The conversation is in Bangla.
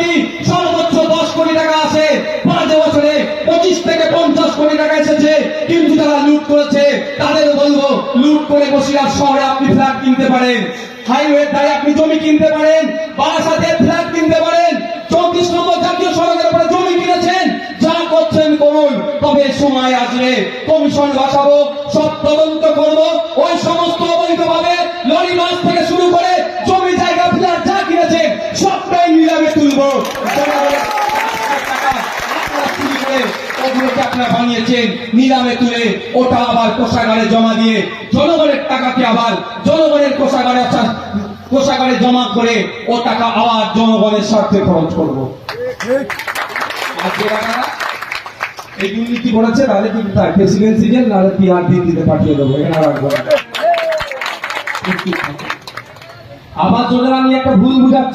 প্রতি সর্বোচ্চ 10 কোটি টাকা আছে, 5 বছরে 25 থেকে 50 কোটি টাকা এসেছে। কিন্তু যারা লুট করেছে তাদের বলবো, লুট করে বসিরহাট শহরে আপনি ফ্ল্যাট কিনতে পারেন, হাইওয়ে দ্বারা আপনি জমি কিনতে পারেন, বারাসাতে ফ্ল্যাট কিনতে পারেন, 34 নম্বর জাতীয় সড়কের উপরে জমি কিনেছেন, যা করছেন করুন। তবে সময় আসলে কমিশন বসাবো, সব তদন্ত করব, ওই সমস্ত অবৈধভাবে লরি বাস থেকে শুরু করে জমি জায়গা ফ্ল্যাট যা কিনেছেন সবটাই নিলামে তুলবো। ওগুলোকে আপনারা বানিয়েছেন, নিলামে তুলে ওটা আবার কোষাগারে জমা দিয়ে জনগণের টাকাকে আবার জনগণের কোষাগারে জমা করে ও টাকা আবার জনগণের স্বার্থে খরচ করব। আর যে টাকাটা এই দুর্নীতি করেছে তাহলে কি প্রেসিডেন্সি জেল নাহলে পিআর দিতে পাঠিয়ে দেবো। এখানে আবার আমি একটা ভুল বুঝাচ্ছি।